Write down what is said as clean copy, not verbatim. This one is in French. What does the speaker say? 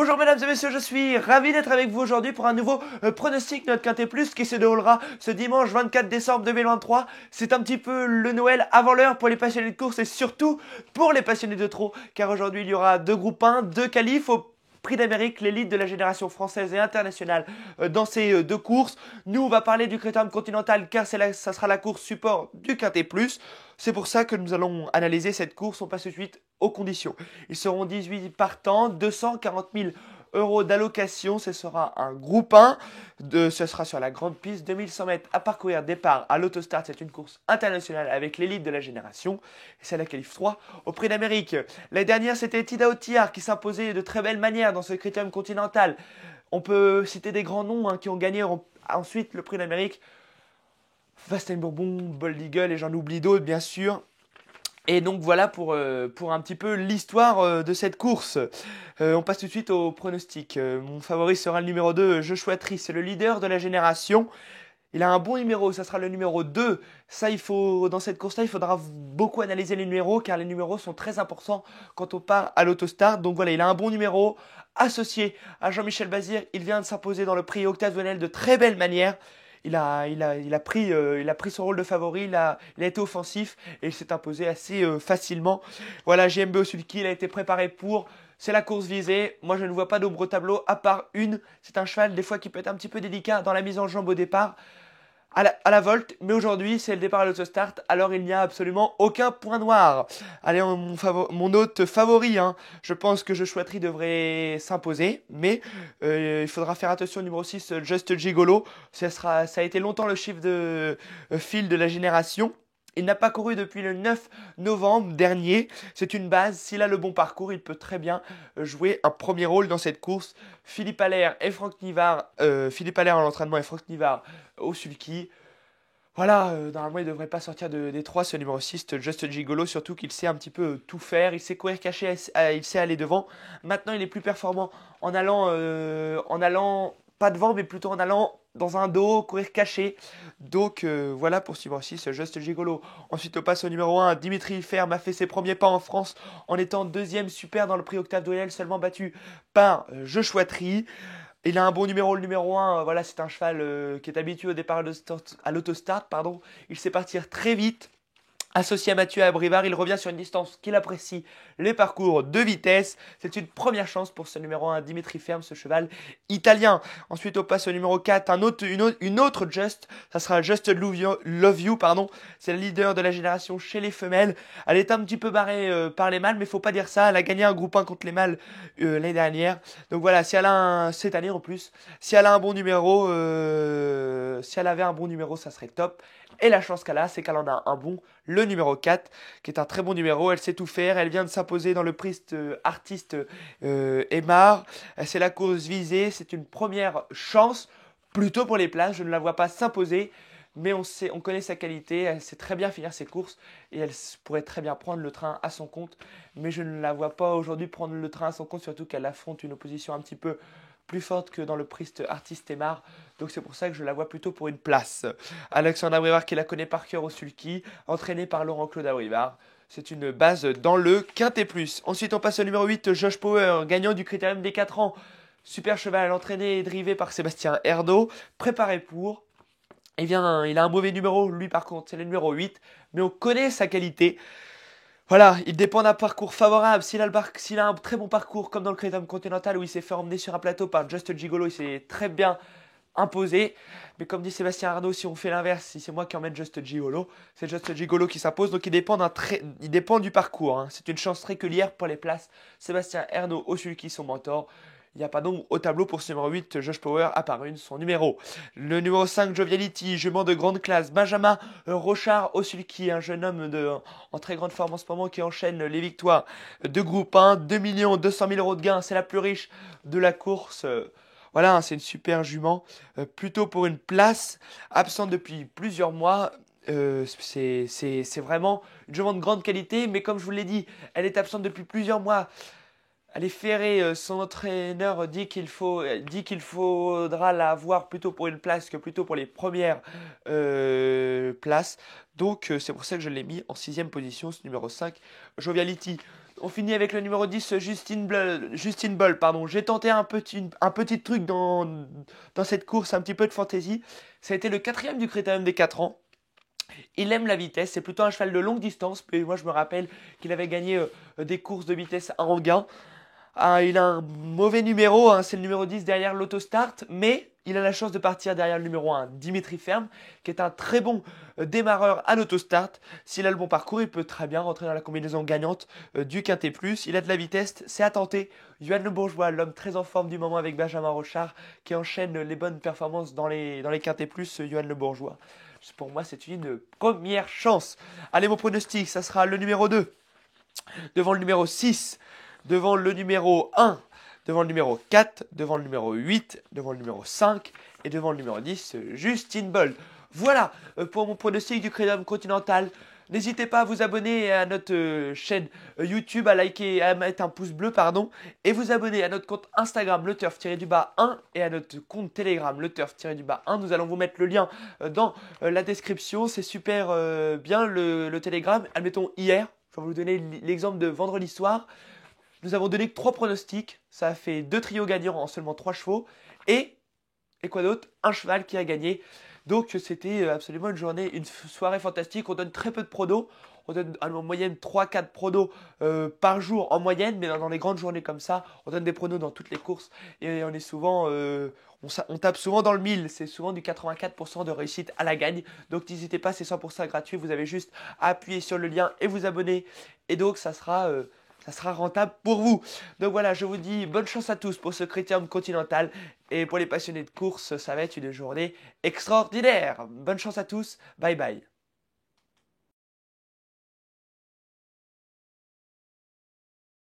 Bonjour mesdames et messieurs, je suis ravi d'être avec vous aujourd'hui pour un nouveau pronostic notre Quintet Plus qui se déroulera ce dimanche 24 décembre 2023. C'est un petit peu le Noël avant l'heure pour les passionnés de course et surtout pour les passionnés de trot, car aujourd'hui il y aura deux groupes 1, deux qualifs au Prix d'Amérique, l'élite de la génération française et internationale dans ces deux courses. Nous, on va parler du Critérium Continental car ça sera la course support du Quintet Plus. C'est pour ça que nous allons analyser cette course. On passe tout de suite aux conditions. Ils seront 18 partants, 240 000 euros d'allocation. Ce sera un groupe 1. Ce sera sur la grande piste. 2100 mètres à parcourir. Départ à l'autostart. C'est une course internationale avec l'élite de la génération. Et c'est la qualif 3 au Prix d'Amérique. L'année dernière, c'était Tida Otiar qui s'imposait de très belle manière dans ce Critérium Continental. On peut citer des grands noms qui ont gagné ensuite le Prix d'Amérique. Vasten Bourbon, Bold Eagle et j'en oublie d'autres bien sûr. Et donc voilà pour un petit peu l'histoire de cette course. On passe tout de suite au pronostic. Mon favori sera le numéro 2, Joshua Tree, c'est le leader de la génération. Il a un bon numéro, ça sera le numéro 2. Ça, dans cette course-là, il faudra beaucoup analyser les numéros car les numéros sont très importants quand on part à l'autostart. Donc voilà, il a un bon numéro associé à Jean-Michel Bazir. Il vient de s'imposer dans le prix Octave Venel de très belle manière. Il a pris son rôle de favori, il a été offensif et il s'est imposé assez facilement. Voilà, GMB Osulki, il a été préparé pour. C'est la course visée. Moi, je ne vois pas d'ombre au tableau à part une. C'est un cheval, des fois, qui peut être un petit peu délicat dans la mise en jambe au départ, à la volte. Mais aujourd'hui, c'est le départ à l'autostart. Alors, il n'y a absolument aucun point noir. Allez, mon hôte favori. Je pense que Joshua Tree devrait s'imposer. Mais il faudra faire attention au numéro 6, Just Gigolo. Ça a été longtemps le chiffre de fil de la génération. Il n'a pas couru depuis le 9 novembre dernier. C'est une base. S'il a le bon parcours, il peut très bien jouer un premier rôle dans cette course. Philippe Allaire et Franck Nivard. Philippe Allaire en entraînement et Franck Nivard au sulky. Voilà, normalement il ne devrait pas sortir des 3 ce numéro 6, Just Gigolo, surtout qu'il sait un petit peu tout faire, il sait courir caché, il sait aller devant. Maintenant il est plus performant en allant pas devant mais plutôt en allant dans un dos, courir caché. Donc voilà pour ce numéro 6, Just Gigolo. Ensuite on passe au numéro 1, Dimitri Ferme a fait ses premiers pas en France en étant deuxième super dans le prix Octave Doyel, seulement battu par Joshua Tree. Il a un bon numéro, le numéro 1. Voilà, c'est un cheval qui est habitué au départ à l'autostart. Il sait partir très vite. Associé à Mathieu Abrivard, il revient sur une distance qu'il apprécie, les parcours de vitesse. C'est une première chance pour ce numéro 1, Dimitri Ferme, ce cheval italien. Ensuite, on passe au numéro 4, une autre Just. Ça sera Just Love You, pardon. C'est le leader de la génération chez les femelles. Elle est un petit peu barrée par les mâles, mais il ne faut pas dire ça. Elle a gagné un groupe 1 contre les mâles l'année dernière. Donc voilà, cette année en plus, si elle a un bon numéro, si elle avait un bon numéro, ça serait top. Et la chance qu'elle a, c'est qu'elle en a un bon, le numéro 4, qui est un très bon numéro. Elle sait tout faire. Elle vient de s'imposer dans le prix artiste Aymar. C'est la course visée. C'est une première chance, plutôt pour les places. Je ne la vois pas s'imposer. Mais on connaît sa qualité. Elle sait très bien finir ses courses. Et elle pourrait très bien prendre le train à son compte. Mais je ne la vois pas aujourd'hui prendre le train à son compte. Surtout qu'elle affronte une opposition un petit peu plus forte que dans le prix artiste Aymar. Donc c'est pour ça que je la vois plutôt pour une place. Alexandre Abrivard qui la connaît par cœur au sulky, entraîné par Laurent-Claude Abrivard. C'est une base dans le Quintet Plus. Ensuite on passe au numéro 8, Josh Power, gagnant du Critérium des 4 ans. Super cheval entraîné et drivé par Sébastien Erdo, préparé pour. Il a un mauvais numéro, lui par contre c'est le numéro 8, mais on connaît sa qualité. Voilà, il dépend d'un parcours favorable. S'il a un très bon parcours, comme dans le Critérium Continental où il s'est fait emmener sur un plateau par Just Gigolo, il s'est très bien imposé. Mais comme dit Sébastien Arnaud, si on fait l'inverse, si c'est moi qui emmène Just Gigolo, c'est Just Gigolo qui s'impose. Donc il dépend du parcours. C'est une chance régulière pour les places. Sébastien Arnaud au sulky, son mentor. Il n'y a pas d'ombre au tableau pour ce numéro 8, Josh Power, à part son numéro. Le numéro 5, Joviality, jument de grande classe. Benjamin Rochard au sulky, un jeune homme en très grande forme en ce moment qui enchaîne les victoires de groupe 1. 2 200 000 euros de gain, c'est la plus riche de la course. Voilà, c'est une super jument, plutôt pour une place, absente depuis plusieurs mois. C'est vraiment une jument de grande qualité, mais comme je vous l'ai dit, elle est absente depuis plusieurs mois. Elle est ferrée, son entraîneur dit qu'il faudra la voir plutôt pour une place que plutôt pour les premières places. Donc c'est pour ça que je l'ai mis en 6ème position, ce numéro 5, Joviality. On finit avec le numéro 10, Justine Boll. Pardon. J'ai tenté un petit truc dans cette course, un petit peu de fantaisie. Ça a été le quatrième du Critérium des 4 ans. Il aime la vitesse, c'est plutôt un cheval de longue distance. Mais moi, je me rappelle qu'il avait gagné des courses de vitesse à Anguin. Il a un mauvais numéro, hein, c'est le numéro 10 derrière l'autostart, mais il a la chance de partir derrière le numéro 1, Dimitri Ferme, qui est un très bon démarreur à l'autostart. S'il a le bon parcours, il peut très bien rentrer dans la combinaison gagnante du Quintet Plus. Il a de la vitesse, c'est à tenter. Yoann Le Bourgeois, l'homme très en forme du moment avec Benjamin Rochard, qui enchaîne les bonnes performances dans les Quintet Plus, Yoann Le Bourgeois. Pour moi, c'est une première chance. Allez, mon pronostic, ça sera le numéro 2, devant le numéro 6, devant le numéro 1, devant le numéro 4, devant le numéro 8, devant le numéro 5 et devant le numéro 10, Justine Boll. Voilà pour mon pronostic du Critérium Continental. N'hésitez pas à vous abonner à notre chaîne YouTube, à liker, à mettre un pouce bleu, et vous abonner à notre compte Instagram, le turf-1, et à notre compte Telegram, le turf-1. Nous allons vous mettre le lien dans la description. C'est super bien le Telegram. Admettons hier, je vais vous donner l'exemple de vendredi soir. Nous avons donné 3 pronostics, ça a fait 2 trios gagnants en seulement 3 chevaux, et quoi d'autre? Un cheval qui a gagné. Donc c'était absolument une soirée fantastique. On donne très peu de pronos, on donne en moyenne 3-4 pronos par jour en moyenne, mais dans les grandes journées comme ça, on donne des pronos dans toutes les courses, et on est souvent, on tape souvent dans le 1000, c'est souvent du 84% de réussite à la gagne. Donc n'hésitez pas, c'est 100% gratuit, vous avez juste à appuyer sur le lien et vous abonner, et donc ça sera rentable pour vous. Donc voilà, je vous dis bonne chance à tous pour ce Critérium Continental. Et pour les passionnés de course, ça va être une journée extraordinaire. Bonne chance à tous. Bye bye.